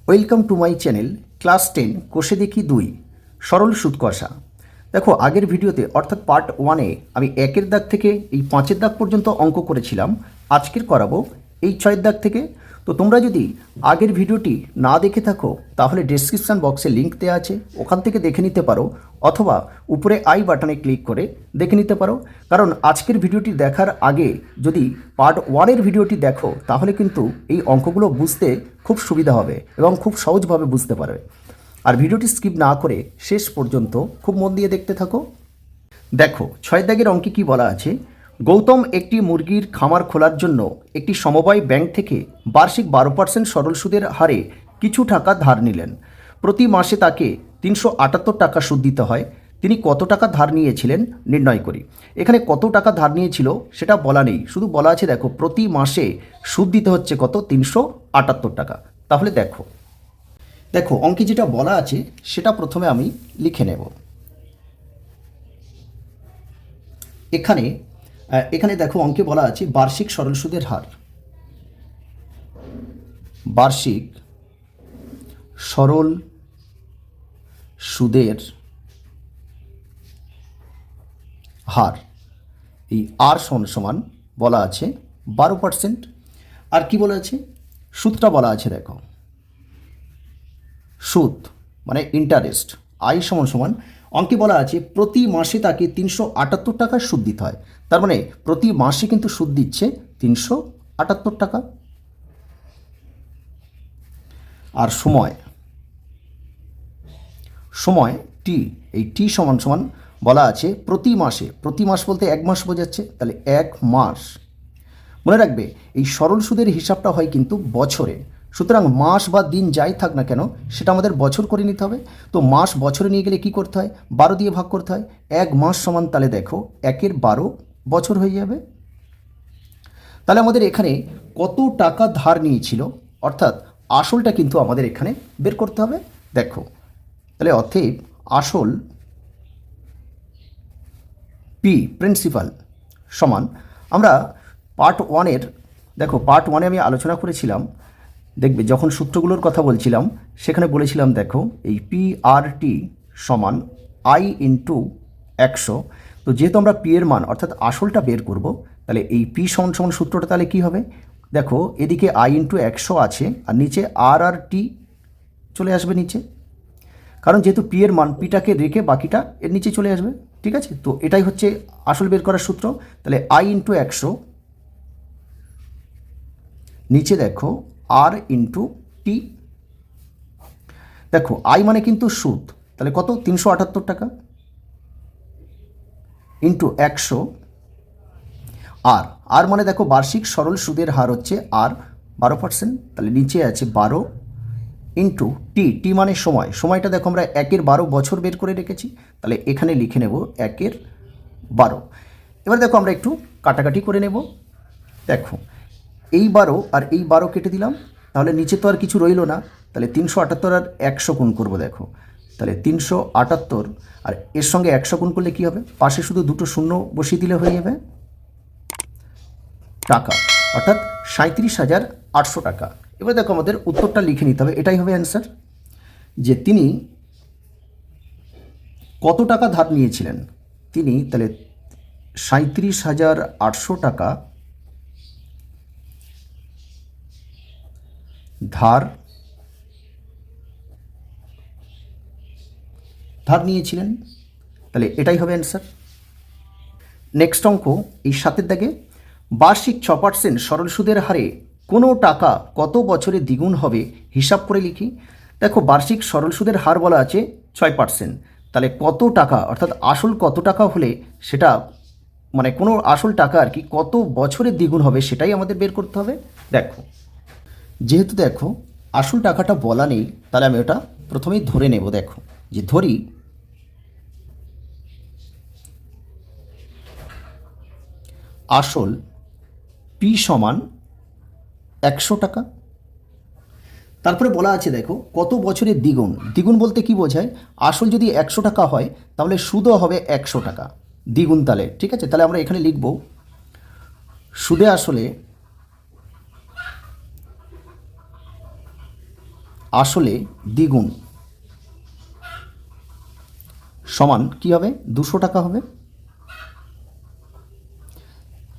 Welcome to my channel class 10 কোষে দেখি 2 সরল সুদ কষা। দেখো, আগের ভিডিওতে অর্থাৎ পার্ট 1-এ আমি 1-এর দাগ থেকে এই 5-এর দাগ পর্যন্ত অঙ্ক করেছিলাম। আজকের করাবো এই 6-এর দাগ থেকে। তো তোমরা যদি আগের ভিডিওটি না দেখে থাকো তাহলে ডেসক্রিপশান বক্সে লিঙ্ক দেওয়া আছে, ওখান থেকে দেখে নিতে পারো, অথবা উপরে আই বাটনে ক্লিক করে দেখে নিতে পারো। কারণ আজকের ভিডিওটি দেখার আগে যদি পার্ট 1-এর ভিডিওটি দেখো তাহলে কিন্তু এই অঙ্কগুলো বুঝতে খুব সুবিধা হবে এবং খুব সহজভাবে বুঝতে পারবে। আর ভিডিওটি স্কিপ না করে শেষ পর্যন্ত খুব মন দিয়ে দেখতে থাকো। দেখো, 6 দাগের অঙ্কে কি বলা আছে, গৌতম একটি মুরগির খামার খোলার জন্য একটি সমবায় ব্যাংক থেকে বার্ষিক 12% সরল সুদের হারে কিছু টাকা ধার নিলেন। প্রতি মাসে তাকে 378 টাকা সুদ দিতে হয়। তিনি কত টাকা ধার নিয়েছিলেন নির্ণয় করি। এখানে কত টাকা ধার নিয়েছিল সেটা বলা নেই, শুধু বলা আছে দেখো প্রতি মাসে সুদ দিতে হচ্ছে কত, 378 টাকা। তাহলে দেখো অঙ্কে যেটা বলা আছে সেটা প্রথমে আমি লিখে নেব। এখানে দেখো অঙ্কে বলা আছে বার্ষিক সরল সুদের হার, বার্ষিক সরল সুদের হার, এই আর সমান বলা আছে 12%। আর কি বলা আছে, সুদটা বলা আছে দেখো, সুদ মানে ইন্টারেস্ট, আই সমান অঙ্কে বলা আছে প্রতি মাসে তাকে 378 টাকা সুদ দিতে হয়। তার মানে প্রতি মাসে কিন্তু সুদ দিচ্ছে 378 টাকা। আর সময় টি, এই টি সমান বলা আছে প্রতি মাসে, প্রতি মাস বলতে 1 মাস বোঝাচ্ছে, তাহলে 1 মাস। মনে রাখবে এই সরল সুদের হিসাবটা হয় কিন্তু বছরে, সুতরাং মাস বা দিন যাই থাক না কেন সেটা আমাদের বছর করে নিতে হবে। তো মাস বছরে নিয়ে গেলে কি করতে হয়, 12 দিয়ে ভাগ করতে হয়। 1 মাস সমান তাহলে দেখো 1-এর 12 বছর হয়ে যাবে। তাহলে আমাদের এখানে কত টাকা ধার নিয়েছিল অর্থাৎ আসলটা কিন্তু আমাদের এখানে বের করতে হবে। দেখো তাহলে অতএব আসল পি প্রিন্সিপাল সমান, আমরা পার্ট 1-এর দেখো পার্ট 1-এ আমি আলোচনা করেছিলাম, দেখবে যখন সূত্রগুলোর কথা বলছিলাম সেখানে বলেছিলাম দেখো এই PRT সমান I ইন্টু 100। তো যেহেতু আমরা পি এর মান অর্থাৎ আসলটা বের করব, তাহলে এই পি সমান সূত্রটা তাহলে কী হবে, দেখো এদিকে I ইন্টু 100 আছে আর নিচে RRT চলে আসবে নিচে, কারণ যেহেতু পি এর মান পিটাকে রেখে বাকিটা এর নিচে চলে আসবে। ঠিক আছে, তো এটাই হচ্ছে আসল বের করার সূত্র। তাহলে I ইন্টু 100 নিচে দেখো আর ইন্টু টি। দেখো আই মানে কিন্তু সুদ, তাহলে কত, 378 টাকা ইন্টু 100। আর মানে দেখো বার্ষিক সরল সুদের হার হচ্ছে আর 12%, তাহলে নিচে আছে 12 ইন্টু টি মানে সময়টা দেখো আমরা 1-এর 12 বছর বের করে রেখেছি, তাহলে এখানে লিখে নেব 1-এর 12। এবার দেখো আমরা একটু কাটাকাটি করে নেব। দেখো এই 12 আর এই 12 কেটে দিলাম, তাহলে নিচে তো আর কিছু রইল না, তাহলে 378 আর 100 গুণ করবো। দেখো তাহলে 378 আর এর সঙ্গে 100 গুণ করলে কী হবে, পাশে শুধু দুটো শূন্য বসিয়ে দিলে হয়ে যাবে টাকা, অর্থাৎ 37,800 টাকা। এবার দেখো আমাদের উত্তরটা লিখে নিতে হবে, এটাই হবে অ্যান্সার, যে তিনি কত টাকা ধার নিয়েছিলেন। তিনি তাহলে 37,800 টাকা ধার নিয়েছিলেন, তাহলে এটাই হবে অ্যান্সার। নেক্সট অঙ্ক এই 7-এর দাগে, বার্ষিক 6% সরল সুদের হারে কোনো টাকা কত বছরে দ্বিগুণ হবে হিসাব করে লিখি। দেখো বার্ষিক সরল সুদের হার বলা আছে 6%, তাহলে কত টাকা অর্থাৎ আসল কত টাকা হলে সেটা মানে কোনো আসল টাকা আর কি কত বছরে দ্বিগুণ হবে সেটাই আমাদের বের করতে হবে। দেখো যেহেতু দেখো আসল টাকাটা বলা নেই, তাহলে আমি ওটা প্রথমেই ধরে নেব। দেখো যে ধরি আসল পি সমান 100 টাকা। তারপরে বলা আছে দেখো কত বছরের দ্বিগুণ, দ্বিগুণ বলতে কি বোঝায়, আসল যদি 100 টাকা হয় তাহলে সুদও হবে 100 টাকা দ্বিগুণ। তাহলে ঠিক আছে, তাহলে আমরা এখানে লিখব সুদে আসলে আসলে দ্বিগুণ সমান কি হবে, 200 টাকা হবে।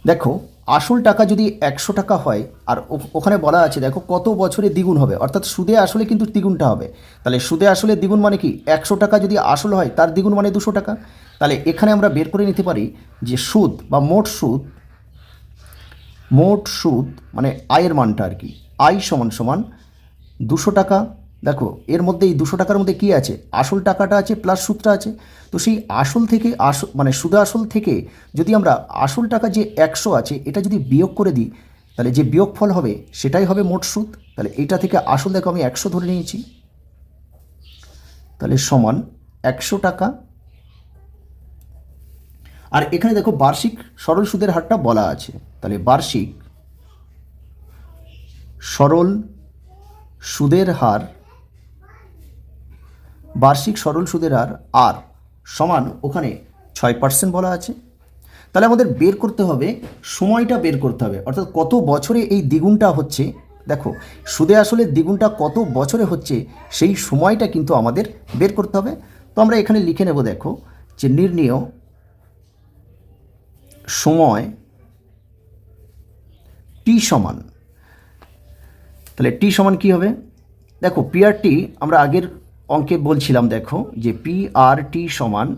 দেখো আসল টাকা যদি 100 টাকা হয় আর ওখানে বলা আছে দেখো কত বছরে দ্বিগুণ হবে, অর্থাৎ সুদে আসলে কিন্তু দ্বিগুণটা হবে। তাহলে সুদে আসলে দ্বিগুণ মানে কি, 100 টাকা যদি আসল হয় তার দ্বিগুণ মানে 200 টাকা। তাহলে এখানে আমরা বের করে নিতে পারি যে সুদ বা মোট সুদ মানে আয়ের মানটা আর কি, আয় সমান সমান 200 টাকা। দেখো এর মধ্যে এই 200 টাকার মধ্যে কী আছে, আসল টাকাটা আছে প্লাস সুদটা আছে। তো সেই আসল থেকে মানে সুদ আসল থেকে যদি আমরা আসল টাকা যে 100 আছে এটা যদি বিয়োগ করে দিই, তাহলে যে বিয়োগফল হবে সেটাই হবে মোট সুদ। তাহলে এইটা থেকে আসল দেখো আমি 100 ধরে নিয়েছি, তাহলে সমান 100 টাকা। আর এখানে দেখো বার্ষিক সরল সুদের হারটা বলা আছে, তাহলে বার্ষিক সরল সুদের হার, বার্ষিক সরল সুদের হার আর সমান ওখানে 6% বলা আছে। তাহলে আমাদের বের করতে হবে, সময়টা বের করতে হবে, অর্থাৎ কত বছরে এই দ্বিগুণটা হচ্ছে। দেখো সুদে আসলে দ্বিগুণটা কত বছরে হচ্ছে সেই সময়টা কিন্তু আমাদের বের করতে হবে। তো আমরা এখানে লিখে নেব, দেখো যে নির্ণেয় সময় টি সমান, তাহলে টি সমান কী হবে, দেখো পিআরটি আমরা আগের অঙ্কে বলছিলাম, দেখো যে পিআরটি সমান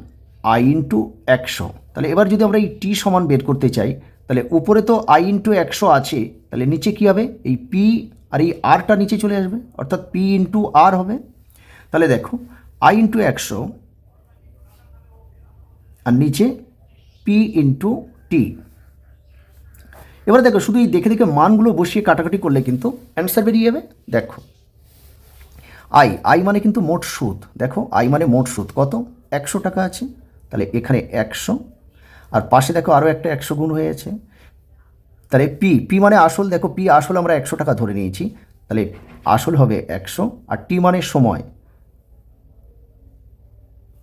আই ইন্টু 100। তাহলে এবার যদি আমরা এই টি সমান বের করতে চাই, তাহলে উপরে তো আই ইন্টু 100 আছে, তাহলে নিচে কী হবে, এই পি আর এই আরটা নিচে চলে আসবে, অর্থাৎ পি ইন্টু আর হবে। তাহলে দেখো আই ইন্টু 100 আর নিচে পি ইন্টু টি। এবার দেখো শুধু এই দেখে দেখে মানগুলো বসিয়ে কাটাকাটি করলে কিন্তু অ্যান্সার বেরিয়ে যাবে। দেখো আই মানে কিন্তু মোট সুদ, দেখো আই মানে মোট সুদ কত, 100 টাকা আছে, তাহলে এখানে 100 আর পাশে দেখো আরও একটা 100 গুণ হয়েছে। তাহলে পি মানে আসল, দেখো পি আসল আমরা 100 টাকা ধরে নিয়েছি, তাহলে আসল হবে 100 আর টি মানে সময়,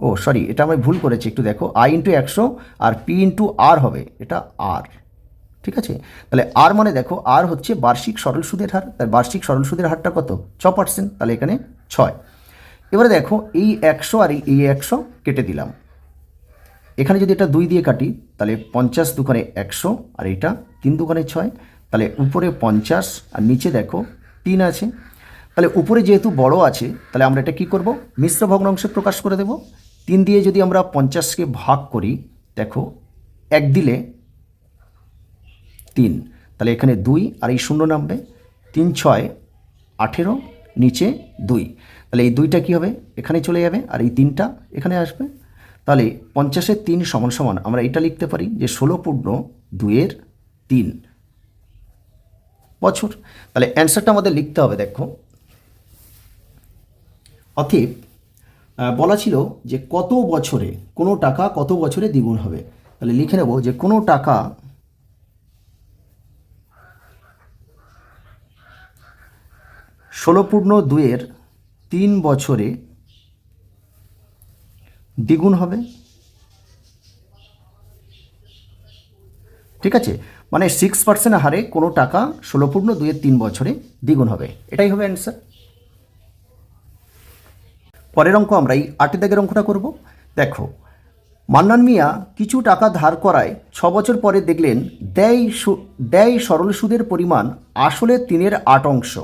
ও সরি এটা আমি ভুল করেছি একটু, দেখো I into 100 R P into R হবে, এটা আর, ঠিক আছে। তাহলে আর মানে দেখো আর হচ্ছে বার্ষিক সরল সুদের হার, তার বার্ষিক সরল সুদের হারটা কত, 6%, তাহলে এখানে 6। এবারে দেখো এই 100 আর এই 100 কেটে দিলাম, এখানে যদি এটা 2 দিয়ে কাটি তাহলে 50 দুখানে 100 আর এইটা 3 দুখানে 6, তাহলে উপরে 50 আর নিচে দেখো 3 আছে। তাহলে উপরে যেহেতু বড় আছে তাহলে আমরা এটা কী করব, মিশ্র ভগ্নাংশে প্রকাশ করে দেব। 3 দিয়ে যদি আমরা 50কে ভাগ করি, দেখো 1 দিলে 3, তাহলে এখানে 2 আর এই 0 নামবে, 3 6 18 নিচে 2, তাহলে এই 2টা কী হবে এখানে চলে যাবে আর এই 3টা এখানে আসবে। তাহলে 50-এর 3 সমান সমান আমরা এটা লিখতে পারি যে 16.2-3 বছর। তাহলে অ্যান্সারটা আমাদের লিখতে হবে, দেখো অতএব বলা ছিল যে কত বছরে কোনো টাকা কত বছরে দ্বিগুণ হবে। তাহলে লিখে নেব যে কোনো টাকা 16.2-3 বছরে দ্বিগুণ হবে, ঠিক আছে। মানে 6% হারে কোনো টাকা 16.2-3 বছরে দ্বিগুণ হবে, এটাই হবে অ্যান্সার। পরের অঙ্ক আমরা এই 8 দাগের অঙ্কটা করব। দেখো মান্নান মিয়া কিছু টাকা ধার করায় 6 বছর পরে দেখলেন দেয় সরল সুদের পরিমাণ আসলে 3/8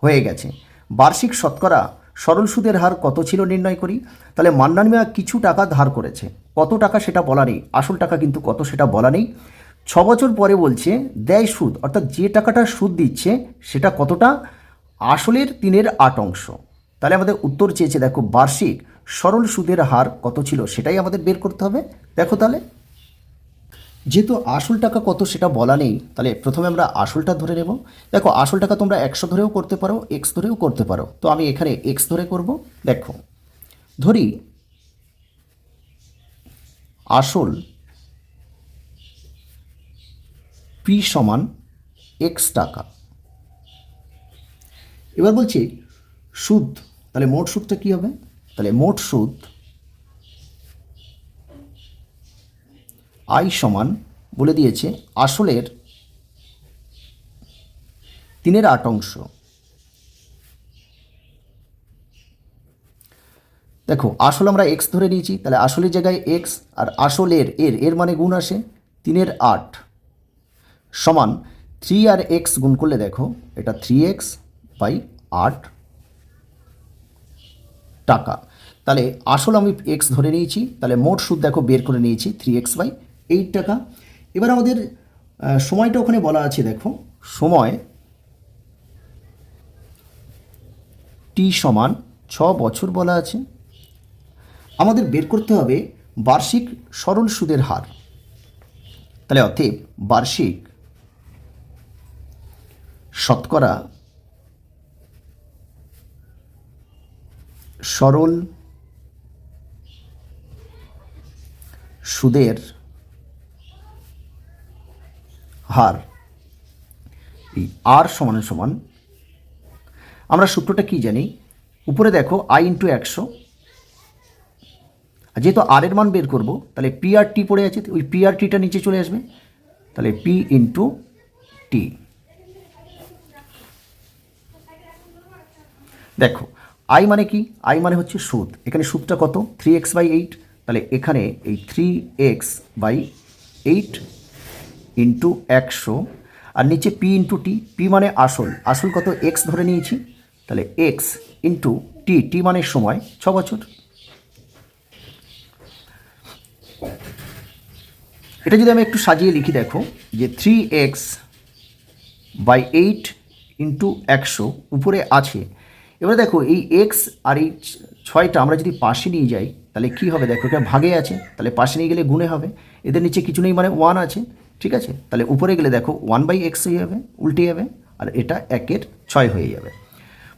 হয়ে গেছে। বার্ষিক শতকরা সরল সুদের হার কত ছিল নির্ণয় করি। তাহলে মান্নান মিয়া কিছু টাকা ধার করেছে, কত টাকা সেটা বলা নেই, আসল টাকা কিন্তু কত সেটা বলা নেই। 6 বছর পরে বলছে দেয় সুদ, অর্থাৎ যে টাকাটা সুদ দিচ্ছে সেটা কতটা, আসলের 3/8। তাহলে আমাদের উত্তর চেয়েছে, দেখো বার্ষিক সরল সুদের হার কত ছিল সেটাই আমাদের বের করতে হবে। দেখো তাহলে যেহেতু আসল টাকা কত সেটা বলা নেই, তাহলে প্রথমে আমরা আসলটা ধরে নেব। দেখো আসল টাকা তোমরা 100 ধরেও করতে পারো, এক্স ধরেও করতে পারো, তো আমি এখানে এক্স ধরে করব। দেখো ধরি আসল পি সমান এক্স টাকা। এবার বলছি সুদ, তাহলে মোট সুদটা কী হবে, তাহলে মোট সুদ আই সমান বলে দিয়েছে আসলের 3/8 দেখো আসল আমরা এক্স ধরে নিয়েছি, তাহলে আসলের জায়গায় এক্স, আর আসলের এর মানে গুণ আসে 3/8 সমান 3 আর এক্স গুণ করলে দেখো এটা 3x/8 টাকা। তাহলে আসল আমি এক্স ধরে নিয়েছি, তাহলে মোট সুদ দেখো বের করে নিয়েছি 3x/8 টাকা। এবার আমাদের সময়টা ওখানে বলা আছে, দেখো সময় টি সমান 6 বছর বলা আছে। আমাদের বের করতে হবে বার্ষিক সরল সুদের হার। তাহলে অতএব বার্ষিক শতকরা সরল সুদের হার, এই আর সমান সমান আমরা সূত্রটা কি জানি, উপরে দেখো আই ইন্টু 100, যেহেতু আর এর মান বের করব তাহলে পি আর টি পড়ে আছে, ওই পি আর টিটা নিচে চলে আসবে, তাহলে পি ইন্টু টি। দেখো আই মানে কি, আই মানে হচ্ছে সুদ, এখানে সুদটা কত 3x/8, তাহলে এখানে এই 3x/8 ইন্টু 100, আর নিচে পি ইন্টু টি, পি মানে আসল, আসল কত এক্স ধরে নিয়েছি, তাহলে এক্স ইন্টু টি, টি মানে সময় 6 বছর। এটা যদি আমি একটু সাজিয়ে লিখি, দেখো যে 3x/8 ইন্টু 100 উপরে আছে। এবারে দেখো এই এক্স আর এই 6টা আমরা যদি পাশে নিয়ে যাই তাহলে কি হবে, দেখো এটা ভাগে আছে, তাহলে পাশে নিয়ে গেলে গুণে হবে, এদের নিচে কিছু নেই মানে 1 আছে, ঠিক আছে, তাহলে উপরে গেলে দেখো 1/x হয়ে যাবে, উল্টে যাবে, আর এটা 1/6 হয়ে যাবে।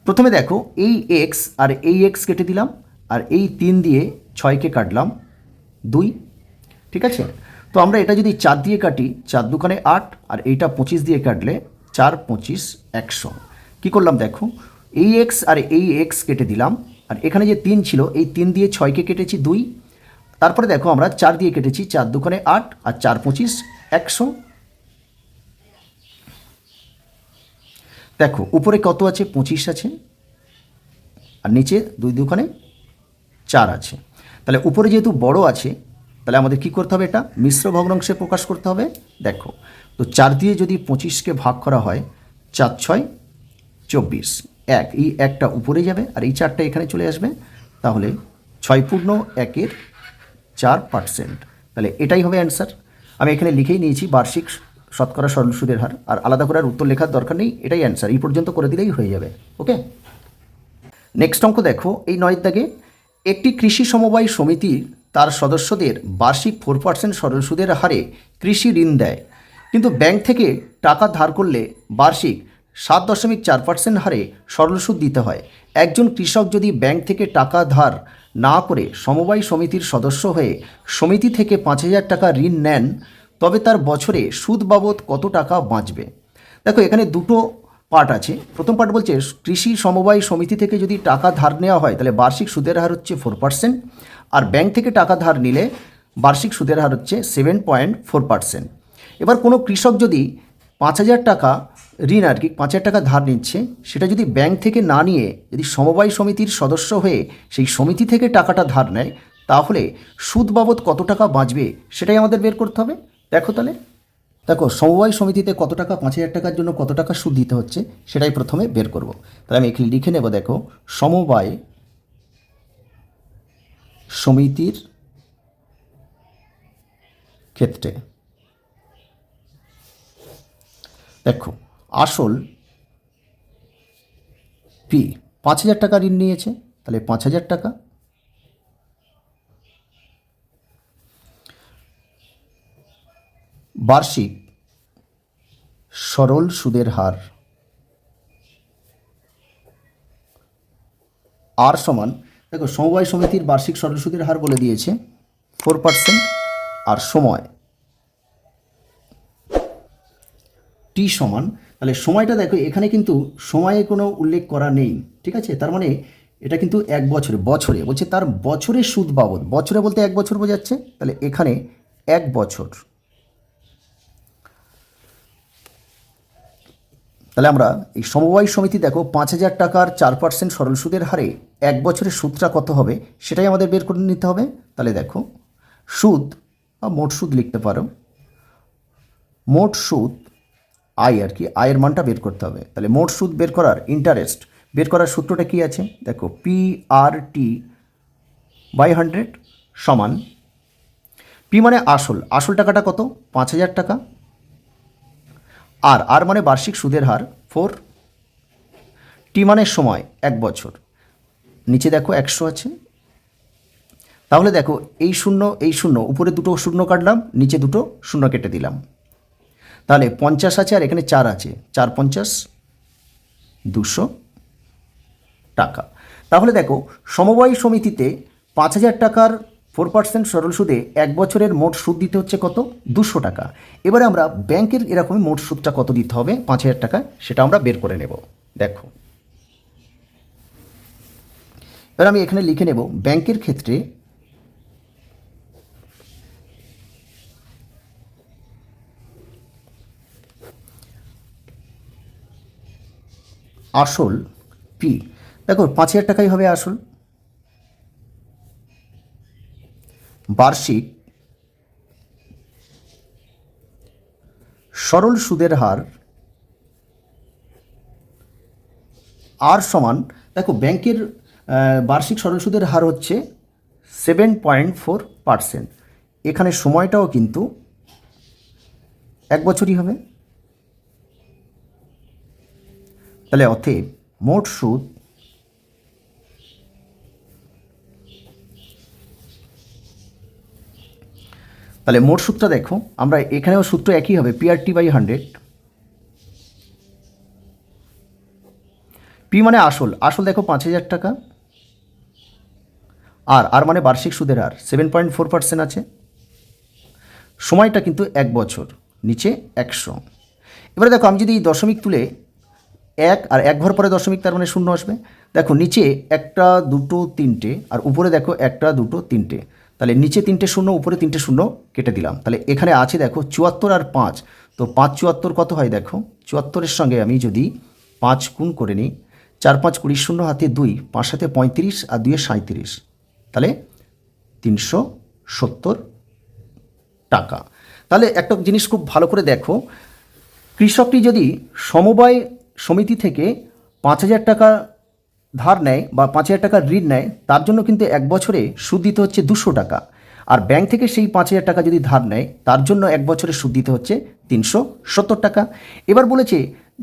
প্রথমে দেখো এই এক্স আর এই এক্স কেটে দিলাম, আর এই 3 দিয়ে 6কে কাটলাম 2, ঠিক আছে। তো আমরা এটা যদি 4 দিয়ে কাটি, 4 দুখানে 8, আর এইটা 25 দিয়ে কাটলে 4 25 100। কী করলাম দেখো, এই এক্স আর এই এক্স কেটে দিলাম, আর এখানে যে 3 ছিল এই 3 দিয়ে 6কে কেটেছি 2, তারপরে দেখো আমরা 4 দিয়ে কেটেছি, 4 দুখানে 8, আর 4 25 100। দেখো উপরে কত আছে, 25 আছে, আর নিচে 2 দুখানে 4 আছে। তাহলে উপরে যেহেতু বড় আছে, তাহলে আমাদের কি করতে হবে, এটা মিশ্র ভগ্নাংশে প্রকাশ করতে হবে। দেখো তো 4 দিয়ে যদি 25কে ভাগ করা হয়, 4 6 24, এক, এই একটা উপরে যাবে আর এই 4টা এখানে চলে আসবে, তাহলে 6.1/4%। তাহলে এটাই হবে অ্যান্সার। আমি এখানে লিখেই নিয়েছি বার্ষিক শতকরা সরল সুদের হার, আর আলাদা করে আর উত্তর লেখার দরকার নেই, এটাই অ্যান্সার, এই পর্যন্ত করে দিলেই হয়ে যাবে। ওকে, নেক্সট অঙ্ক দেখো এই 9 দাগে, একটি কৃষি সমবায় সমিতি তার সদস্যদের বার্ষিক 4% সরল সুদের হারে কৃষি ঋণ দেয়, কিন্তু ব্যাংক থেকে টাকা ধার করলে বার্ষিক 7.4% হারে সরল সুদ দিতে হয়। একজন কৃষক যদি ব্যাংক থেকে টাকা ধার না করে সমবায় সমিতির সদস্য হয়ে সমিতি থেকে 5,000 টাকা ঋণ নেন, তবে তার বছরে সুদ বাবদ কত টাকা বাঁচবে। দেখো এখানে দুটো পার্ট আছে। প্রথম পার্ট বলছে কৃষি সমবায় সমিতি থেকে যদি টাকা ধার নেওয়া হয় তাহলে বার্ষিক সুদের হার হচ্ছে 4%, আর ব্যাংক থেকে টাকা ধার নিলে বার্ষিক সুদের হার হচ্ছে 7.4%। এবার কোনো কৃষক যদি 5,000 টাকা ঋণ, আর কি 5,000 টাকা ধার নিচ্ছে, সেটা যদি ব্যাংক থেকে না নিয়ে যদি সমবায় সমিতির সদস্য হয়ে সেই সমিতি থেকে টাকাটা ধার নেয়, তাহলে সুদ বাবদ কত টাকা বাঁচবে সেটাই আমাদের বের করতে হবে। দেখো তাহলে, দেখো সমবায় সমিতিতে কত টাকা, 5,000 টাকার জন্য কত টাকা সুদ দিতে হচ্ছে সেটাই প্রথমে বের করব। তাহলে আমি এখানে লিখে নেব, দেখো সমবায় সমিতির ক্ষেত্রে দেখো আসল পি 5,000 টাকা ঋণ নিয়েছে, তাহলে 5,000 টাকা, বার্ষিক সরল সুদের হার আর সমান, দেখো সমবায় সমিতির বার্ষিক সরল সুদের হার বলে দিয়েছে 4%, আর সময় টি সমান, তাহলে সময়টা দেখো এখানে কিন্তু সময়ে কোনো উল্লেখ করা নেই, ঠিক আছে, তার মানে এটা কিন্তু 1 বছরে, বছরে বলছে তার বছরের সুদ বাবদ, বছরে বলতে 1 বছর বোঝাচ্ছে, তাহলে এখানে 1 বছর। তাহলে আমরা এই সমবায় সমিতি দেখো 5,000 টাকার 4% সরল সুদের হারে 1 বছরের সুদটা কত হবে সেটাই আমাদের বের করে নিতে হবে। তাহলে দেখো সুদ বা মোট সুদ লিখতে পারো, মোট সুদ আয় আর কি, আয়ের মানটা বের করতে হবে। তাহলে মোট সুদ বের করার, ইন্টারেস্ট বের করার সূত্রটা কি আছে দেখো, PRT/100 সমান, পি মানে আসল, আসল টাকাটা কত 5,000 টাকা, আর মানে বার্ষিক সুদের হার 4, টি মানে সময় 1 বছর, নিচে দেখো 100 আছে। তাহলে দেখো এই শূন্য উপরে দুটো শূন্য কাটলাম, নিচে দুটো শূন্য কেটে দিলাম, তাহলে 50 আছে আর এখানে 4 আছে, 4 50 200 টাকা। তাহলে দেখো সমবায় সমিতিতে 5,000 টাকার 4% সরল সুদে 1 বছরের মোট সুদ দিতে হচ্ছে কত 200 টাকা। এবারে আমরা ব্যাংকের এরকমই মোট সুদটা কত দিতে হবে 5,000 টাকা সেটা আমরা বের করে নেব। দেখো এবার আমি এখানে লিখে নেব ব্যাংকের ক্ষেত্রে আসল পি, দেখো 5,000 টাকাই হবে আসল, বার্ষিক সরল সুদের হার আর সমান, দেখো ব্যাংকের বার্ষিক সরল সুদের হার হচ্ছে 7.4%, এখানে সময়টাও কিন্তু 1 বছরই হবে। তাহলে অতএব মোট সুদ তাহলে মোট সুদটা দেখো আমরা এখানেও সূত্র একই হবে, PRT/100, পি মানে আসল, আসল দেখো 5,000 টাকা, আর মানে বার্ষিক সুদের হার 7.4% আছে, সময়টা কিন্তু 1 বছর, নিচে 100। এবারে দেখো আমি যদি এই দশমিক তুলে 1 আর 1 ঘর পরে দশমিক, তার মানে 0 আসবে। দেখো নিচে 1 2 3 আর উপরে দেখো 1 2 3, তাহলে নিচে 3 শূন্য, উপরে 3 শূন্য কেটে দিলাম। তাহলে এখানে আছে দেখো 74 আর 5, তো 5 74 কত হয় দেখো, 74-এর সঙ্গে আমি যদি 5 গুণ করে নিই, 4 5 20, 0 হাতে 2, 5 হাতে 35 আর 2 37, তাহলে 370 টাকা। তাহলে একটা জিনিস খুব ভালো করে দেখো, কৃষকটি যদি সমবায় সমিতি থেকে 5,000 টাকা ধার নেয় বা 5,000 টাকার ঋণ নেয়, তার জন্য কিন্তু 1 বছরে সুদ দিতে হচ্ছে 200 টাকা, আর ব্যাংক থেকে সেই 5,000 টাকা যদি ধার নেয় তার জন্য 1 বছরে সুদ দিতে হচ্ছে 370 টাকা। এবার বলেছে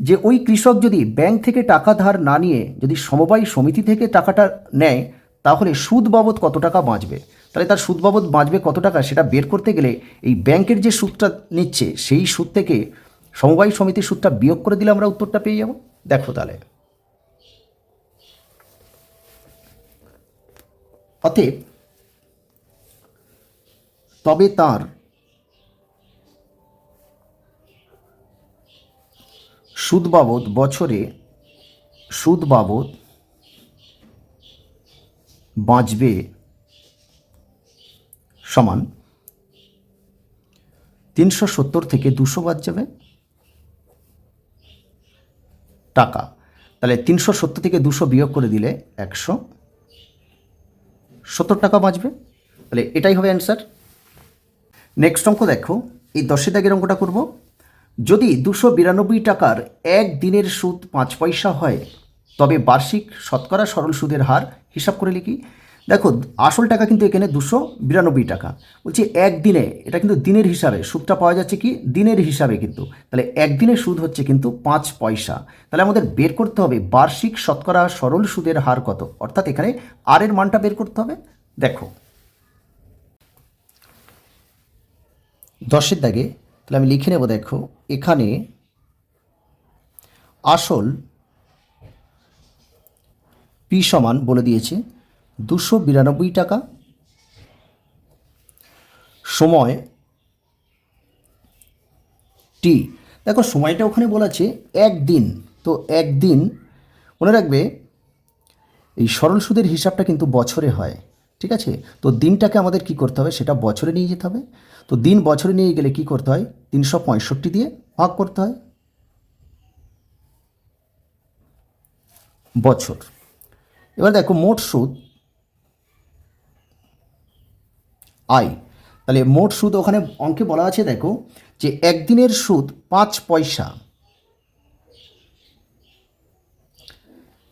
যে ওই কৃষক যদি ব্যাংক থেকে টাকা ধার না নিয়ে যদি সমবায় সমিতি থেকে টাকাটা নেয়, তাহলে সুদ বাবদ কত টাকা বাঁচবে। তাহলে তার সুদ বাবদ বাঁচবে কত টাকা সেটা বের করতে গেলে এই ব্যাংকের যে সুদটা নিচ্ছে সেই সুদ থেকে সমবায় সমিতির সুদটা বিয়োগ করে দিলে আমরা উত্তরটা পেয়ে যাব। দেখো তাহলে অতএব তবে তার সুদ বাবদ বছরে সুদ বাবদ বাঁচবে সমান 370 থেকে 200 বাদ যাবে টাকা। তাহলে 370 থেকে 200 বিয়োগ করে দিলে 170 টাকা বাঁচবে। তাহলে এটাই হবে অ্যান্সার। নেক্সট অঙ্ক দেখো, এই 10 দাগের অঙ্কটা করব। যদি 292 টাকার 1 দিনের সুদ 5 পয়সা হয়, তবে বার্ষিক শতকরা সরল সুদের হার হিসাব করে লিখি। দেখো আসল টাকা কিন্তু এখানে 292 টাকা, বলছি একদিনে, এটা কিন্তু দিনের হিসাবে সুদটা পাওয়া যাচ্ছে কি দিনের হিসাবে কিন্তু, তাহলে একদিনের সুদ হচ্ছে কিন্তু 5 পয়সা। তাহলে আমাদের বের করতে হবে বার্ষিক শতকরা সরল সুদের হার কত, অর্থাৎ এখানে আর এর মানটা বের করতে হবে। দেখো 10 দাগে তাহলে আমি লিখে নেব, দেখো এখানে আসল পি সমান বলে দিয়েছে 292 টাকা, সময় টি, দেখো সময়টা ওখানে বলেছে 1 দিন, তো 1 দিন মনে রাখবে এই সরল সুদের হিসাবটা কিন্তু বছরে হয়, ঠিক আছে। তো দিনটাকে আমাদের কি করতে হবে সেটা বছরে নিয়ে যেতে হবে। তো দিন বছরে নিয়ে গেলে কি করতে হয় 365 দিয়ে ভাগ করতে হয়। বছর। এবার দেখো মোট সুদ আয়, তাহলে মোট সুদ ওখানে অঙ্কে বলা আছে দেখো যে একদিনের সুদ 5 পয়সা,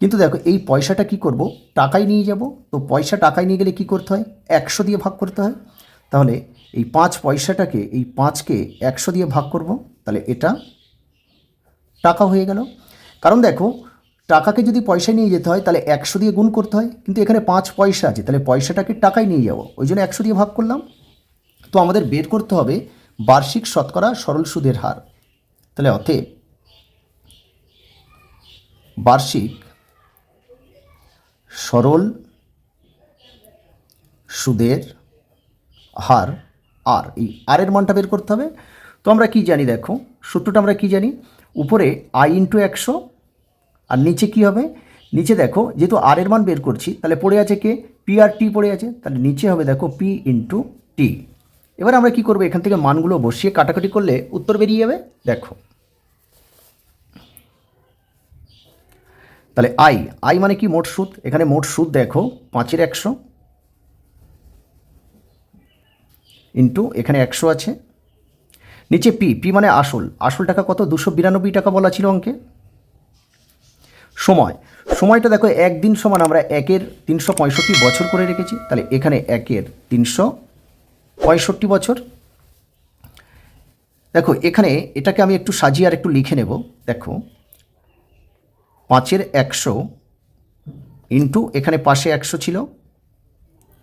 কিন্তু দেখো এই পয়সাটা কি করব, টাকায় নিয়ে যাব। তো পয়সা টাকায় নিয়ে গেলে কি করতে হয়, 100 দিয়ে ভাগ করতে হয়। তাহলে এই 5 পয়সাটাকে, এই 5কে 100 দিয়ে ভাগ করব, তাহলে এটা টাকা হয়ে গেল। কারণ দেখো টাকাকে যদি পয়সায় নিয়ে যেতে হয় তাহলে 100 দিয়ে গুণ করতে হয়, কিন্তু এখানে 5 পয়সা আছে, তাহলে পয়সাটাকে টাকায় নিয়ে যাব, ওই জন্য 100 দিয়ে ভাগ করলাম। তো আমাদের বের করতে হবে বার্ষিক শতকরা সরল সুদের হার। তাহলে অতএব বার্ষিক সরল সুদের হার আর, এই আর এর মানটা বের করতে হবে। তো আমরা কি জানি দেখো, সূত্রটা আমরা কি জানি, উপরে আই ইন্টু 100 আর নিচে কি হবে, নিচে দেখো যেহেতু আর এর মান বের করছি তাহলে পড়ে আছে কে, পি আর টি পড়ে আছে, তাহলে নিচে হবে দেখো পি ইন্টু টি। এবার আমরা কি করব, এখান থেকে মানগুলো বসিয়ে কাটাকাটি করলে উত্তর বেরিয়ে যাবে। দেখো তাহলে আই মানে কি, মোট সুদ। এখানে মোট সুদ দেখো 5-এর 100 ইন্টু এখানে 100 আছে, নিচে পি মানে আসল টাকা কত, 292 টাকা বলা ছিল অঙ্কে। সময়টা দেখো একদিন সমান আমরা 1-এর 365 বছর করে রেখেছি, তাহলে এখানে 1-এর 365 বছর। দেখো এখানে এটাকে আমি একটু সাজিয়ে আর একটু লিখে নেব। দেখো 5-এর 100 ইন্টু এখানে পাশে 100 ছিল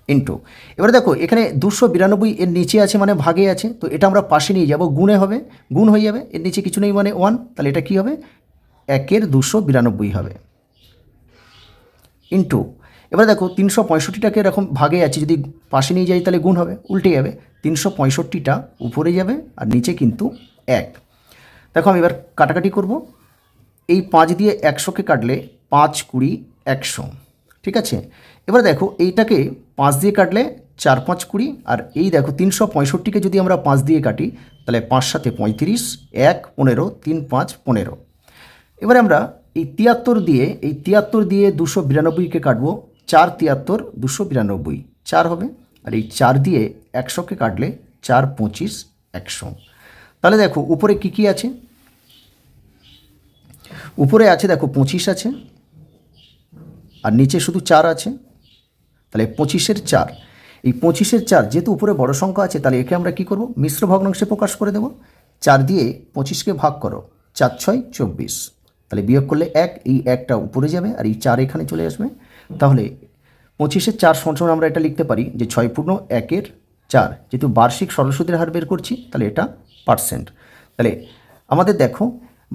ইন্টু, এবারে দেখো এখানে 292 এর নিচে আছে মানে ভাগে আছে, তো এটা আমরা পাশে নিয়ে যাব, গুণে হবে, গুণ হয়ে যাবে, এর নিচে কিছু নেই মানে 1, তাহলে এটা কি হবে 1-এর 292 হবে ইন্টু, এবার দেখো 365টাকে এরকম ভাগে আছে, যদি পাশে নিয়ে যাই তাহলে গুণ হবে, উল্টে যাবে, 365টা উপরে যাবে আর নিচে কিন্তু 1। দেখো আমি এবার কাটাকাটি করব, এই 5 দিয়ে 100কে কাটলে 5 20 100, ঠিক আছে। এবার দেখো এইটাকে 5 দিয়ে কাটলে 4 5 20, আর এই দেখো 365কে যদি আমরা 5 দিয়ে কাটি তাহলে 5 7 35, 1 15, 3 5 15। এবারে আমরা এই 73 দিয়ে 292কে কাটবো, 4 73 292 4 হবে, আর এই 4 দিয়ে 100কে কাটলে 4 25 100। তাহলে দেখো উপরে কি আছে, উপরে আছে দেখো 25 আছে আর নিচে শুধু 4 আছে, তাহলে 25-এর 4, এই 25-এর 4 যেহেতু উপরে বড় সংখ্যা আছে তাহলে একে আমরা কি করব, মিশ্র ভগ্নাংশে প্রকাশ করে দেব। 4 দিয়ে 25কে ভাগ করো, 4 6 24, তাহলে বিয়োগ করলে 1, এই 1টা উপরে যাবে আর এই 4 এখানে চলে আসবে। তাহলে 25-এর 4 সমান আমরা এটা লিখতে পারি যে 6 পূর্ণ 1-এর 4, যেহেতু বার্ষিক সরল সুদের হার বের করছি তাহলে এটা পার্সেন্ট। তাহলে আমাদের দেখো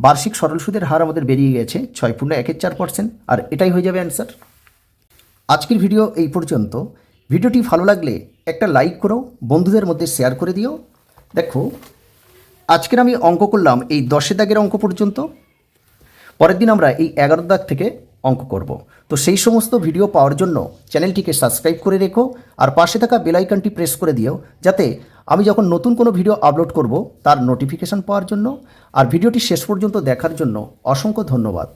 বার্ষিক সরল সুদের হার আমাদের বেরিয়ে গেছে 6 পূর্ণ 1-এর 4%, আর এটাই হয়ে যাবে অ্যান্সার। আজকের ভিডিও এই পর্যন্ত। ভিডিওটি ভালো লাগলে একটা লাইক করো, বন্ধুদের মধ্যে শেয়ার করে দিও। দেখো আজকের আমি অঙ্ক করলাম এই 10 দাগের অঙ্ক পর্যন্ত, পরের দিন আমরা এই 11 দাগ থেকে অঙ্ক করব। তো সেই সমস্ত ভিডিও পাওয়ার জন্য চ্যানেলটিকে সাবস্ক্রাইব করে রেখো আর পাশে থাকা বেল আইকনটি প্রেস করে দিও, যাতে আমি যখন নতুন কোনো ভিডিও আপলোড করব তার নোটিফিকেশান পাওয়ার জন্য। আর ভিডিওটি শেষ পর্যন্ত দেখার জন্য অসংখ্য ধন্যবাদ।